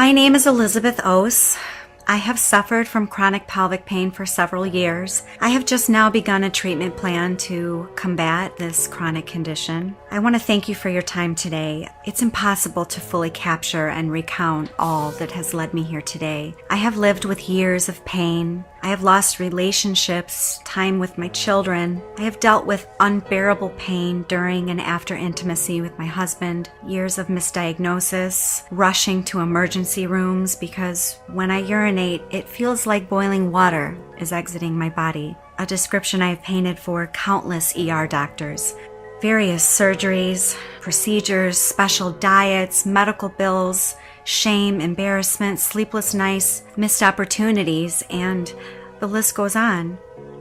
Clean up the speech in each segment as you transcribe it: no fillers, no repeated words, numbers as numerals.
My name is Elizabeth Ose. I have suffered from chronic pelvic pain for several years. I have just now begun a treatment plan to combat this chronic condition. I want to thank you for your time today. It's impossible to fully capture and recount all that has led me here today. I have lived with years of pain. I have lost relationships, time with my children. I have dealt with unbearable pain during and after intimacy with my husband, years of misdiagnosis, rushing to emergency rooms because when I urinate, it feels like boiling water is exiting my body. A description I have painted for countless ER doctors. Various surgeries, procedures, special diets, medical bills, shame, embarrassment, sleepless nights, missed opportunities, and the list goes on.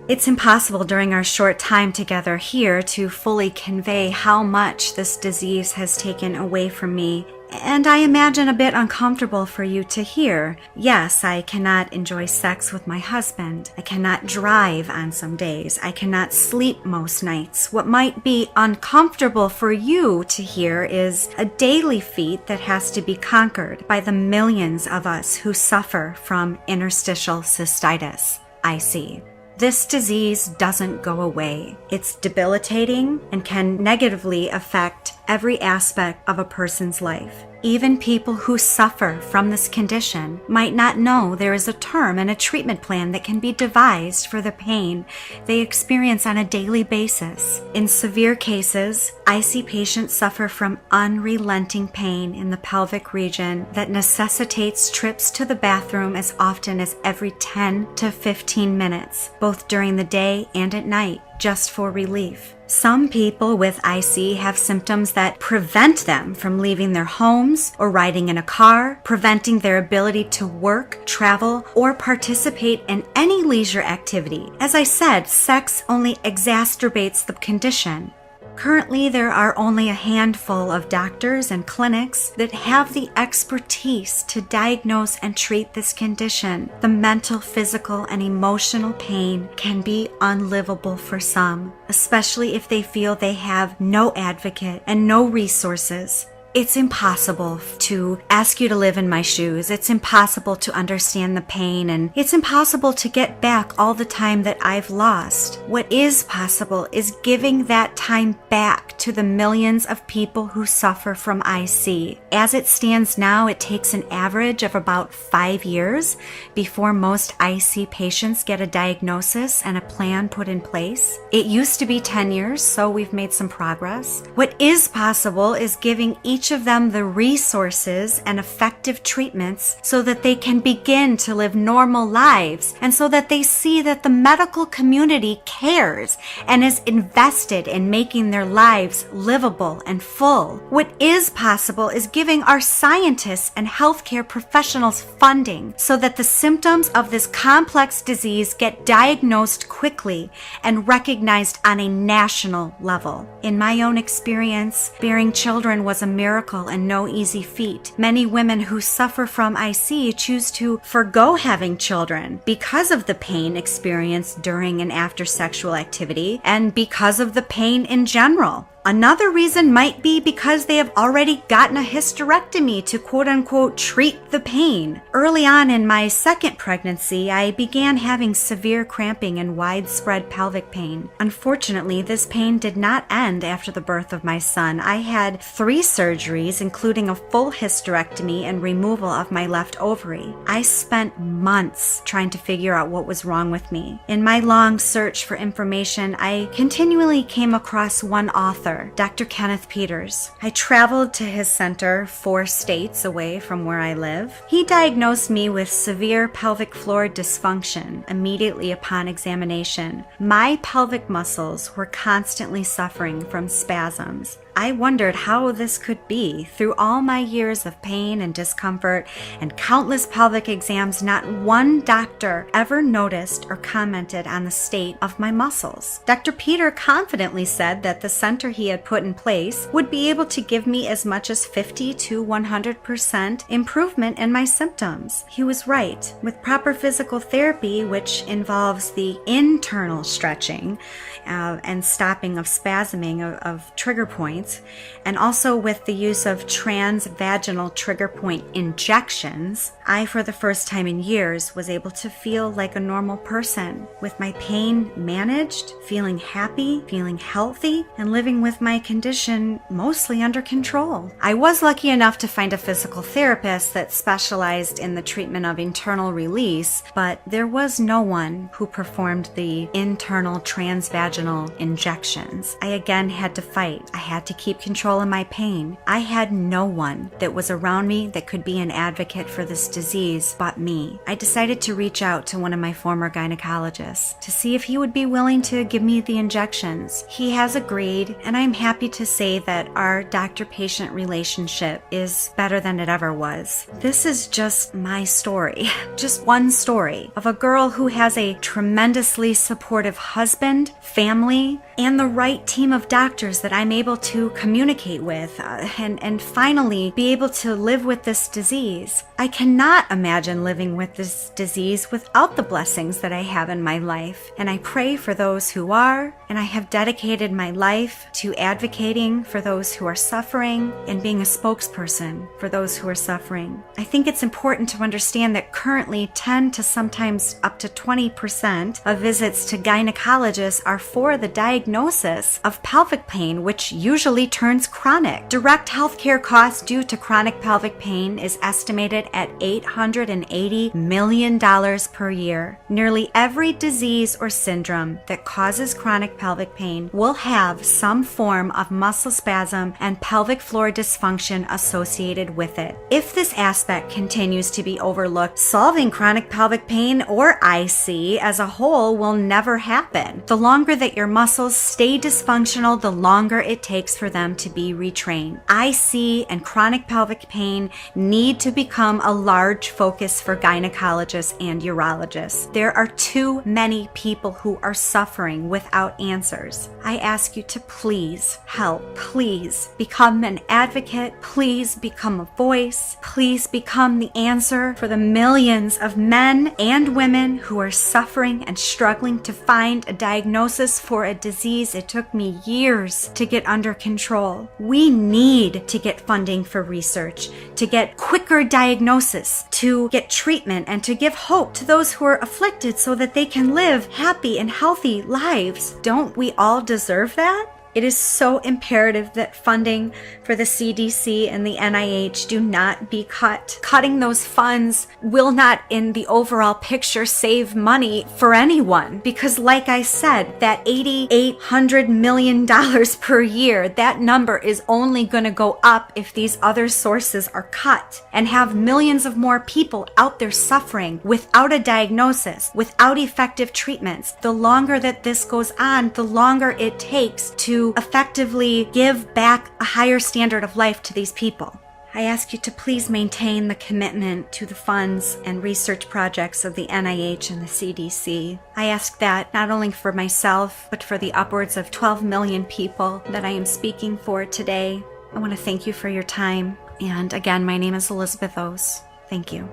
It's impossible during our short time together here to fully convey how much this disease has taken away from me, and I imagine a bit uncomfortable for you to hear. Yes, I cannot enjoy sex with my husband. I cannot drive on some days. I cannot sleep most nights. What might be uncomfortable for you to hear is a daily feat that has to be conquered by the millions of us who suffer from interstitial cystitis, IC. This disease doesn't go away. It's debilitating and can negatively affect every aspect of a person's life. Even people who suffer from this condition might not know there is a term and a treatment plan that can be devised for the pain they experience on a daily basis. In severe cases, IC patients suffer from unrelenting pain in the pelvic region that necessitates trips to the bathroom as often as every 10 to 15 minutes, both during the day and at night, just for relief. Some people with IC have symptoms that prevent them from leaving their homes or riding in a car, preventing their ability to work, travel, or participate in any leisure activity. As I said, sex only exacerbates the condition. Currently, there are only a handful of doctors and clinics that have the expertise to diagnose and treat this condition. The mental, physical, and emotional pain can be unlivable for some, especially if they feel they have no advocate and no resources. It's impossible to ask you to live in my shoes. It's impossible to understand the pain, and it's impossible to get back all the time that I've lost. What is possible is giving that time back to the millions of people who suffer from IC. As it stands now, it takes an average of about 5 years before most IC patients get a diagnosis and a plan put in place. It used to be 10 years, so we've made some progress. What is possible is giving each of them the resources and effective treatments so that they can begin to live normal lives and so that they see that the medical community cares and is invested in making their lives livable and full. What is possible is giving our scientists and healthcare professionals funding so that the symptoms of this complex disease get diagnosed quickly and recognized on a national level. In my own experience, bearing children was a miracle and no easy feat. Many women who suffer from IC choose to forgo having children because of the pain experienced during and after sexual activity and because of the pain in general. Another reason might be because they have already gotten a hysterectomy to quote-unquote treat the pain. Early on in my second pregnancy, I began having severe cramping and widespread pelvic pain. Unfortunately, this pain did not end after the birth of my son. I had 3 surgeries, including a full hysterectomy and removal of my left ovary. I spent months trying to figure out what was wrong with me. In my long search for information, I continually came across one author, Dr. Kenneth Peters. I traveled to his center 4 states away from where I live. He diagnosed me with severe pelvic floor dysfunction immediately upon examination. My pelvic muscles were constantly suffering from spasms. I wondered how this could be. Through all my years of pain and discomfort and countless pelvic exams, not one doctor ever noticed or commented on the state of my muscles. Dr. Peter confidently said that the center he he had put in place would be able to give me as much as 50 to 100% improvement in my symptoms. He was right. With proper physical therapy, which involves the internal stretching and stopping of spasming of trigger points, and also with the use of transvaginal trigger point injections, I, for the first time in years, was able to feel like a normal person, with my pain managed, feeling happy, feeling healthy, and living with my condition mostly under control. I was lucky enough to find a physical therapist that specialized in the treatment of internal release, but there was no one who performed the internal transvaginal injections. I again had to fight. I had to keep control of my pain. I had no one that was around me that could be an advocate for this disease but me. I decided to reach out to one of my former gynecologists to see if he would be willing to give me the injections. He has agreed, and I'm happy to say that our doctor-patient relationship is better than it ever was. This is just my story, just one story of a girl who has a tremendously supportive husband, family, and the right team of doctors that I'm able to communicate with and finally be able to live with this disease. I cannot imagine living with this disease without the blessings that I have in my life, and I pray for those who are, and I have dedicated my life to advocating for those who are suffering and being a spokesperson for those who are suffering. I think it's important to understand that currently 10 to sometimes up to 20% of visits to gynecologists are for the diagnosis of pelvic pain, which usually turns chronic. Direct healthcare costs due to chronic pelvic pain is estimated at $880 million per year. Nearly every disease or syndrome that causes chronic pelvic pain will have some form of muscle spasm and pelvic floor dysfunction associated with it. If this aspect continues to be overlooked, solving chronic pelvic pain, or IC, as a whole will never happen. The longer that your muscles stay dysfunctional, the longer it takes for them to be retrained. IC and chronic pelvic pain need to become a large focus for gynecologists and urologists. There are too many people who are suffering without answers. I ask you to please help. Please become an advocate. Please become a voice. Please become the answer for the millions of men and women who are suffering and struggling to find a diagnosis for a disease it took me years to get under control. We need to get funding for research, to get quicker diagnosis, to get treatment, and to give hope to those who are afflicted so that they can live happy and healthy lives. Don't we all deserve that? It is so imperative that funding for the CDC and the NIH do not be cut. Cutting those funds will not, in the overall picture, save money for anyone. Because like I said, that $8,800 million per year, that number is only going to go up if these other sources are cut, and have millions of more people out there suffering without a diagnosis, without effective treatments. The longer that this goes on, the longer it takes to effectively give back a higher standard of life to these people. I ask you to please maintain the commitment to the funds and research projects of the NIH and the CDC. I ask that not only for myself, but for the upwards of 12 million people that I am speaking for today. I want to thank you for your time. And again, my name is Elizabeth Ose. Thank you.